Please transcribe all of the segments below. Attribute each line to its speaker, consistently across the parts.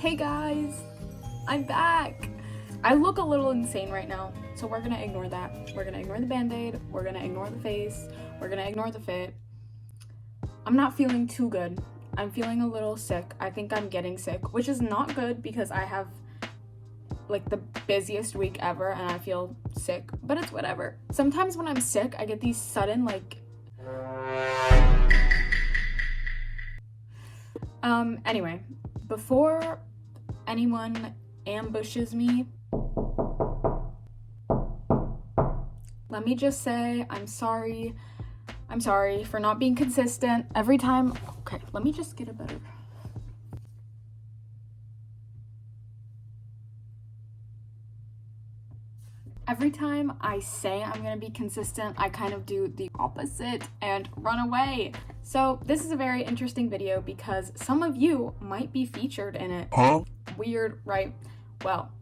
Speaker 1: Hey guys, I'm back. I look a little insane right now, so we're gonna ignore that. We're gonna ignore the band-aid, we're gonna ignore the face, we're gonna ignore the fit. I'm not feeling too good. I'm feeling a little sick. I think I'm getting sick, which is not good because I have like the busiest week ever and I feel sick, but it's whatever. Sometimes when I'm sick, I get these sudden anyway, before anyone ambushes me, let me just say I'm sorry. I'm sorry for not being consistent every time. Okay, let me just get a better. Every time I say I'm gonna be consistent, I kind of do the opposite and run away. So this is a very interesting video because some of you might be featured in it.
Speaker 2: Huh?
Speaker 1: Weird, right? Well,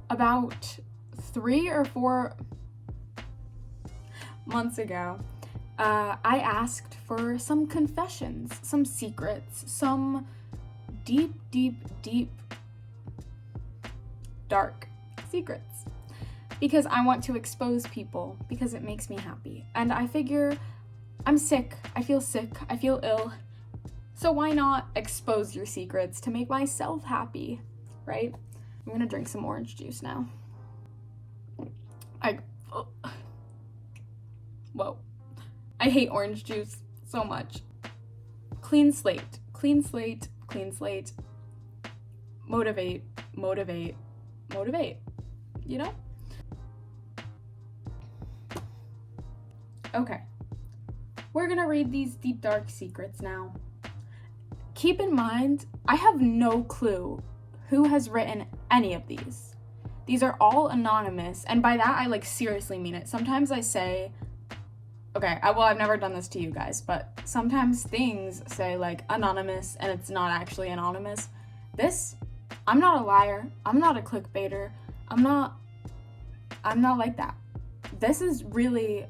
Speaker 1: about 3 or 4 months ago, I asked for some confessions, some secrets, some deep, dark secrets. Because I want to expose people, because it makes me happy. And I figure I'm sick, I feel ill. So why not expose your secrets to make myself happy, right? I'm gonna drink some orange juice now. Whoa. I hate orange juice so much. Clean slate. Motivate, you know? Okay, we're gonna read these deep, dark secrets now. Keep in mind, I have no clue who has written any of these. These are all anonymous, and by that, I seriously mean it. Sometimes I say, okay, I've never done this to you guys, but sometimes things say anonymous, and it's not actually anonymous. This, I'm not a liar, I'm not a clickbaiter, I'm not like that. This is really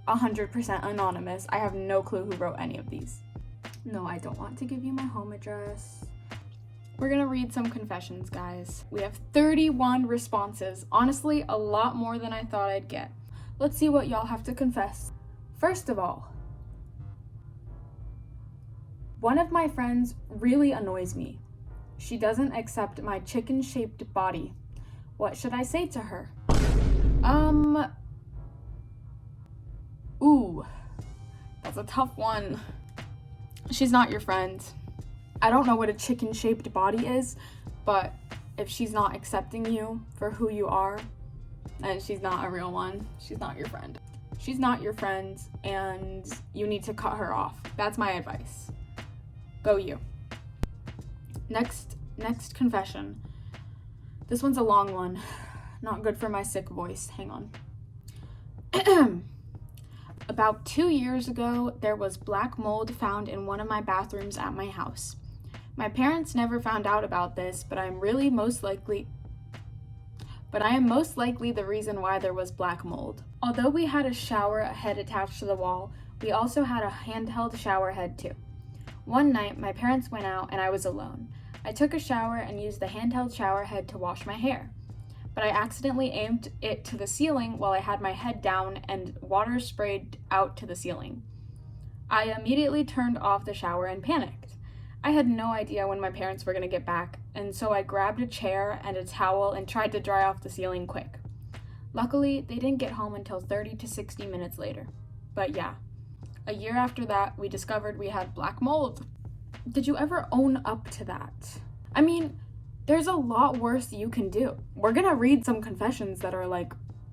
Speaker 1: 100% anonymous. I have no clue who wrote any of these. No, I don't want to give you my home address. We're gonna read some confessions, guys. We have 31 responses. Honestly, a lot more than I thought I'd get. Let's see what y'all have to confess. First of all, one of my friends really annoys me. She doesn't accept my chicken-shaped body. What should I say to her? Ooh, that's a tough one. She's not your friend. I don't know what a chicken-shaped body is, but if she's not accepting you for who you are, and she's not a real one, she's not your friend. She's not your friend, and you need to cut her off. That's my advice. Go you. Next confession. This one's a long one. Not good for my sick voice. Hang on. About 2 years ago, there was black mold found in one of my bathrooms at my house. My parents never found out about this, but I am most likely the reason why there was black mold. Although we had a shower head attached to the wall, we also had a handheld shower head too. One night, my parents went out and I was alone. I took a shower and used the handheld shower head to wash my hair, but I accidentally aimed it to the ceiling while I had my head down and water sprayed out to the ceiling. I immediately turned off the shower and panicked. I had no idea when my parents were going to get back, and so I grabbed a chair and a towel and tried to dry off the ceiling quick. Luckily, they didn't get home until 30 to 60 minutes later. But yeah, a year after that, we discovered we had black mold. Did you ever own up to that? I mean, there's a lot worse you can do. We're gonna read some confessions that are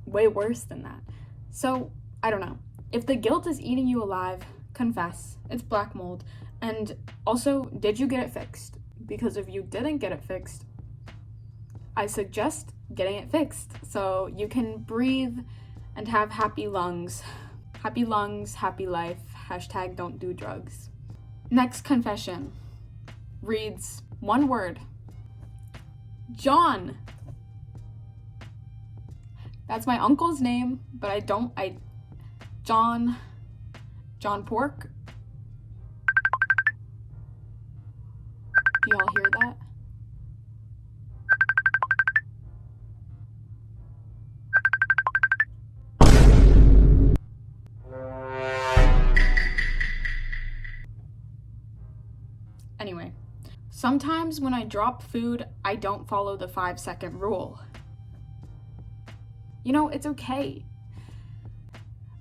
Speaker 1: way worse than that. So, I don't know. If the guilt is eating you alive, confess. It's black mold. And also, did you get it fixed? Because if you didn't get it fixed, I suggest getting it fixed so you can breathe and have happy lungs. Happy lungs, happy life. # don't do drugs. Next confession reads one word. John. That's my uncle's name, but John Pork. Do y'all hear that? Anyway, sometimes when I drop food, I don't follow the 5-second rule. You know, it's okay.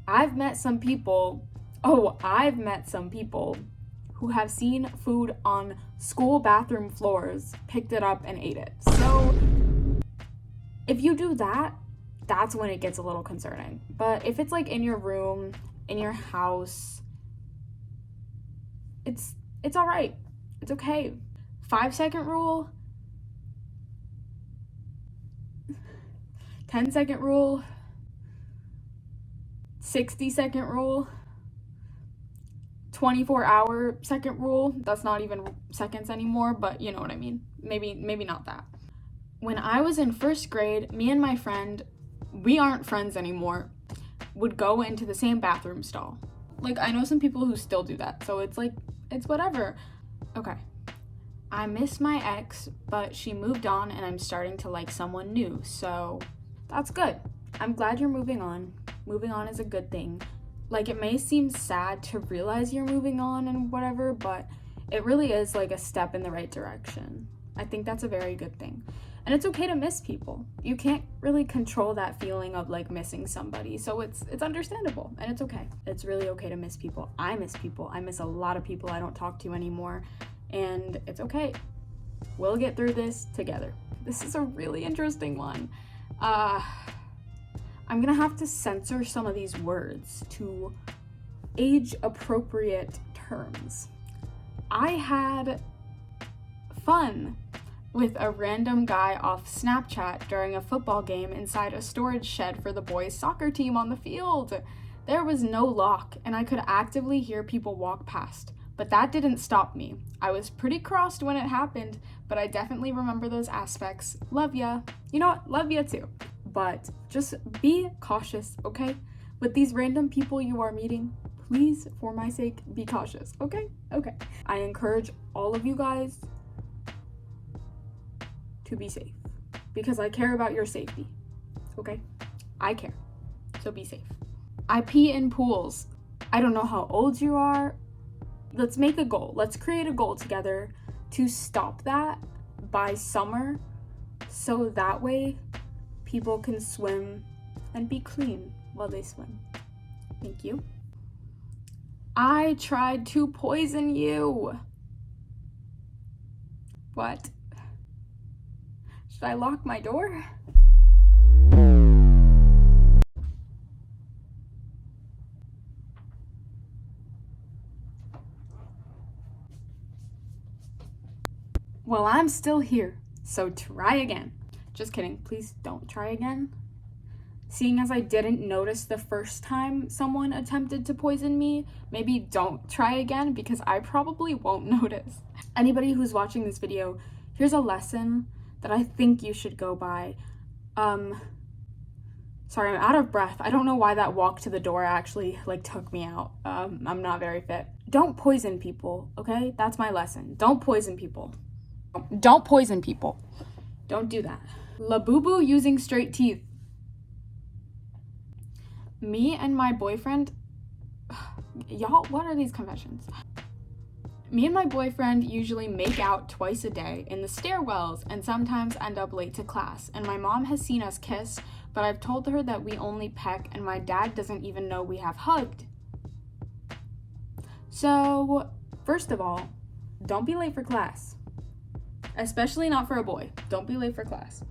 Speaker 1: I've met some people who have seen food on school bathroom floors, picked it up, and ate it. So if you do that, that's when it gets a little concerning. But if it's like in your room, in your house, it's all right. It's okay. 5-second rule, 10-second rule, 60-second rule, 24-hour second rule. That's not even seconds anymore, but you know what I mean. Maybe not that. When I was in first grade, me and my friend, we aren't friends anymore, would go into the same bathroom stall. Like, I know some people who still do that, so it's like, it's whatever. Okay. I miss my ex, but she moved on and I'm starting to like someone new, so that's good. I'm glad you're moving on. Moving on is a good thing. Like, it may seem sad to realize you're moving on and whatever, but it really is like a step in the right direction. I think that's a very good thing. And it's okay to miss people. You can't really control that feeling of like missing somebody, so it's understandable and it's okay. It's really okay to miss people. I miss people. I miss a lot of people I don't talk to anymore, and it's okay. We'll get through this together. This is a really interesting one. I'm gonna have to censor some of these words to age-appropriate terms. I had fun with a random guy off Snapchat during a football game inside a storage shed for the boys' soccer team on the field. There was no lock, and I could actively hear people walk past, but that didn't stop me. I was pretty crossed when it happened, but I definitely remember those aspects. Love ya. You know what? Love ya too. But just be cautious, okay? With these random people you are meeting, please, for my sake, be cautious, okay? Okay. I encourage all of you guys to be safe, because I care about your safety, okay? I care, so be safe. I pee in pools. I don't know how old you are. Let's make a goal. Let's create a goal together to stop that by summer, so that way people can swim and be clean while they swim. Thank you. I tried to poison you. What? Should I lock my door? Well, I'm still here, so try again. Just kidding, please don't try again. Seeing as I didn't notice the first time someone attempted to poison me, maybe don't try again, because I probably won't notice. Anybody who's watching this video, here's a lesson that I think you should go by. Sorry, I'm out of breath. I don't know why that walk to the door actually took me out. I'm not very fit. Don't poison people, okay? That's my lesson. Don't poison people. Don't poison people. Don't do that. Labubu using straight teeth. Me and my boyfriend, y'all, what are these conventions? Me and my boyfriend usually make out twice a day in the stairwells and sometimes end up late to class. And my mom has seen us kiss, but I've told her that we only peck and my dad doesn't even know we have hugged. So, first of all, don't be late for class. Especially not for a boy. Don't be late for class.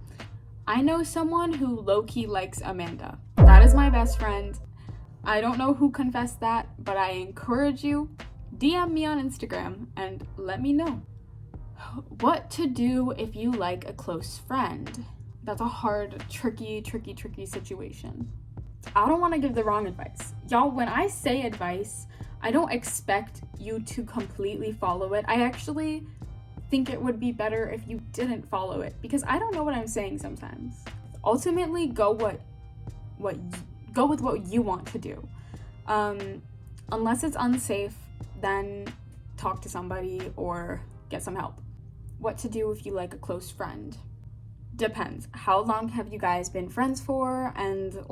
Speaker 1: I know someone who low-key likes Amanda. That is my best friend. I don't know who confessed that, but I encourage you, DM me on Instagram and let me know. What to do if you like a close friend? That's a hard, tricky situation. I don't want to give the wrong advice. Y'all, when I say advice, I don't expect you to completely follow it. I actually think it would be better if you didn't follow it, because I don't know what I'm saying sometimes. Ultimately, go with what you want to do. Unless it's unsafe, then talk to somebody or get some help. What to do if you like a close friend? Depends. How long have you guys been friends for? And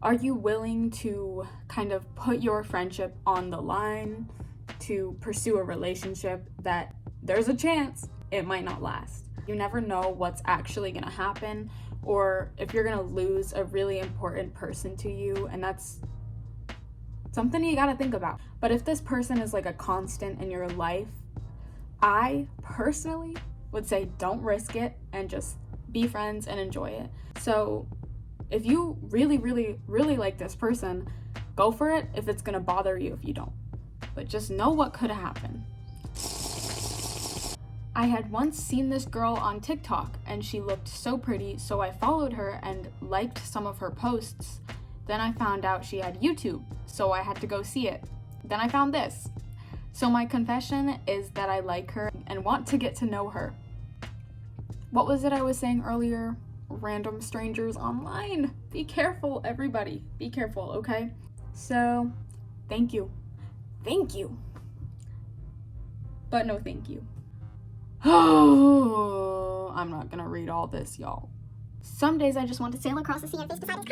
Speaker 1: are you willing to kind of put your friendship on the line to pursue a relationship that there's a chance it might not last. You never know what's actually gonna happen, or if you're gonna lose a really important person to you, and that's something you gotta think about. But if this person is like a constant in your life, I personally would say don't risk it and just be friends and enjoy it. So if you really, really, really like this person, go for it if it's gonna bother you if you don't. But just know what could happen. I had once seen this girl on TikTok and she looked so pretty, so I followed her and liked some of her posts. Then I found out she had YouTube, so I had to go see it. Then I found this. So my confession is that I like her and want to get to know her. What was it I was saying earlier? Random strangers online. Be careful, everybody. Be careful, okay? So, thank you. Thank you. But no thank you. Oh, I'm not gonna read all this, y'all. Some days I just want to sail across the sea and fish beside his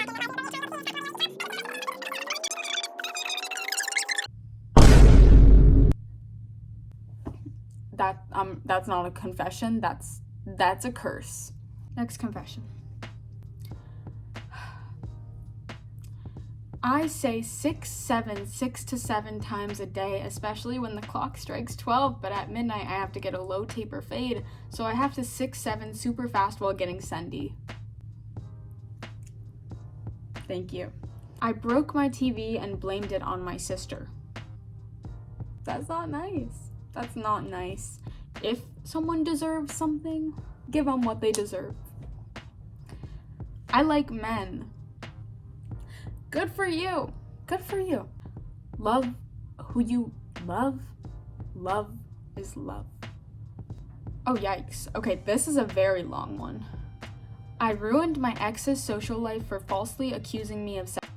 Speaker 1: that's not a confession, that's a curse. Next confession. I say 6 to 7 times a day, especially when the clock strikes 12, but at midnight I have to get a low taper fade, so I have to 6-7 super fast while getting sendy. Thank you. I broke my TV and blamed it on my sister. That's not nice. That's not nice. If someone deserves something, give them what they deserve. I like men. Good for you. Good for you. Love who you love. Love is love. Oh, yikes. Okay, this is a very long one. I ruined my ex's social life for falsely accusing me of sex.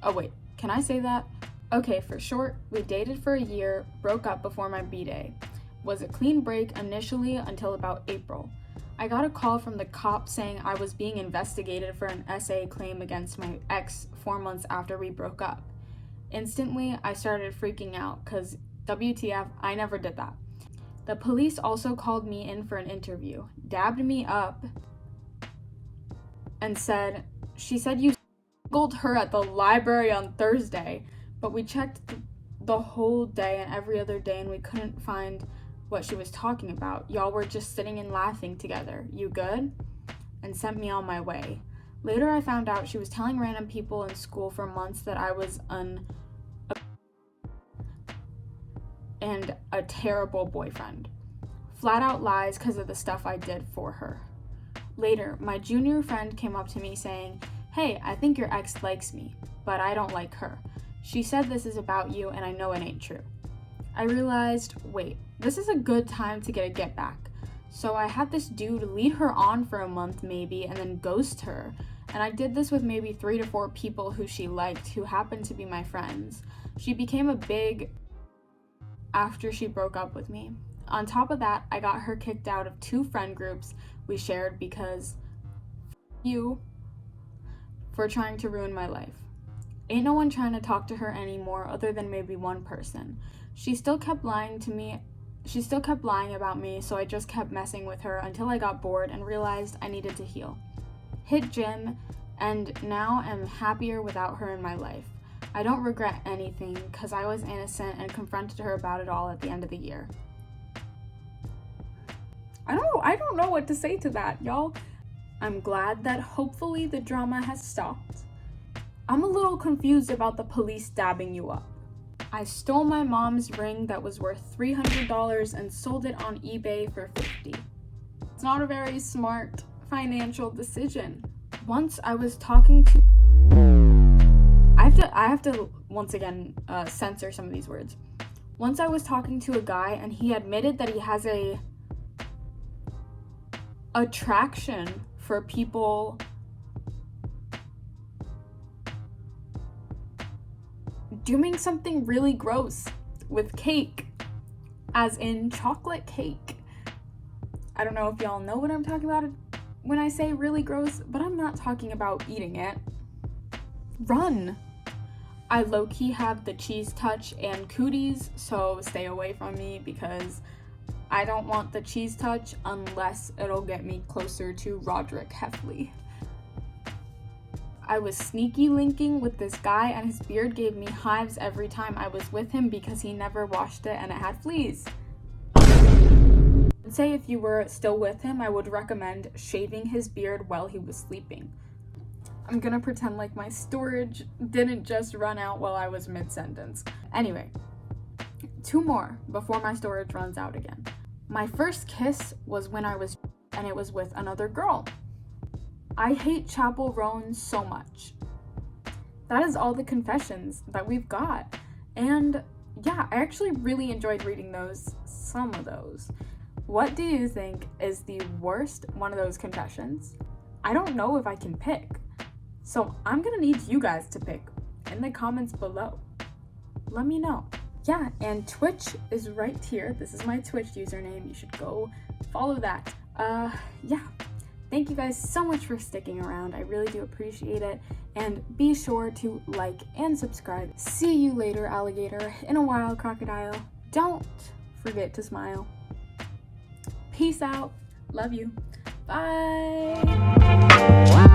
Speaker 1: Oh, wait. Can I say that? Okay, for short, we dated for a year, broke up before my B-day. Was a clean break initially until about April. I got a call from the cops saying I was being investigated for an SA claim against my ex 4 months after we broke up. Instantly, I started freaking out because WTF, I never did that. The police also called me in for an interview, dabbed me up, and she said you strangled her at the library on Thursday, but we checked the whole day and every other day and we couldn't find what she was talking about. Y'all were just sitting and laughing together. You good? And sent me on my way. Later I found out she was telling random people in school for months that I was and a terrible boyfriend. Flat out lies because of the stuff I did for her. Later, my junior friend came up to me saying, "Hey, I think your ex likes me, but I don't like her. She said this is about you and I know it ain't true." I realized, wait, this is a good time to get a get back. So I had this dude lead her on for a month maybe and then ghost her. And I did this with maybe 3 to 4 people who she liked who happened to be my friends. She became a big after she broke up with me. On top of that, I got her kicked out of 2 friend groups we shared because you for trying to ruin my life. Ain't no one trying to talk to her anymore other than maybe one person. She still kept lying about me, so I just kept messing with her until I got bored and realized I needed to heal. Hit gym, and now I'm happier without her in my life. I don't regret anything because I was innocent and confronted her about it all at the end of the year. I don't know what to say to that, y'all. I'm glad that hopefully the drama has stopped. I'm a little confused about the police stabbing you up. I stole my mom's ring that was worth $300 and sold it on eBay for $50. It's not a very smart financial decision. Once I was talking to... I have to once again censor some of these words. Once I was talking to a guy and he admitted that he has a attraction for people doing something really gross with cake, as in chocolate cake. I don't know if y'all know what I'm talking about when I say really gross, but I'm not talking about eating it. Run! I low-key have the cheese touch and cooties, so stay away from me because I don't want the cheese touch unless it'll get me closer to Roderick Heffley. I was sneaky linking with this guy, and his beard gave me hives every time I was with him because he never washed it and it had fleas. I'd say if you were still with him, I would recommend shaving his beard while he was sleeping. I'm gonna pretend like my storage didn't just run out while I was mid-sentence. Anyway, 2 more before my storage runs out again. My first kiss was when I was, and it was with another girl. I hate Chapel Roan so much. That is all the confessions that we've got. And yeah, I actually really enjoyed reading some of those. What do you think is the worst one of those confessions? I don't know if I can pick. So I'm gonna need you guys to pick in the comments below. Let me know. Yeah, and Twitch is right here. This is my Twitch username. You should go follow that. Yeah. Thank you guys so much for sticking around. I really do appreciate it. And be sure to like and subscribe. See you later, alligator. In a while, crocodile. Don't forget to smile. Peace out. Love you. Bye.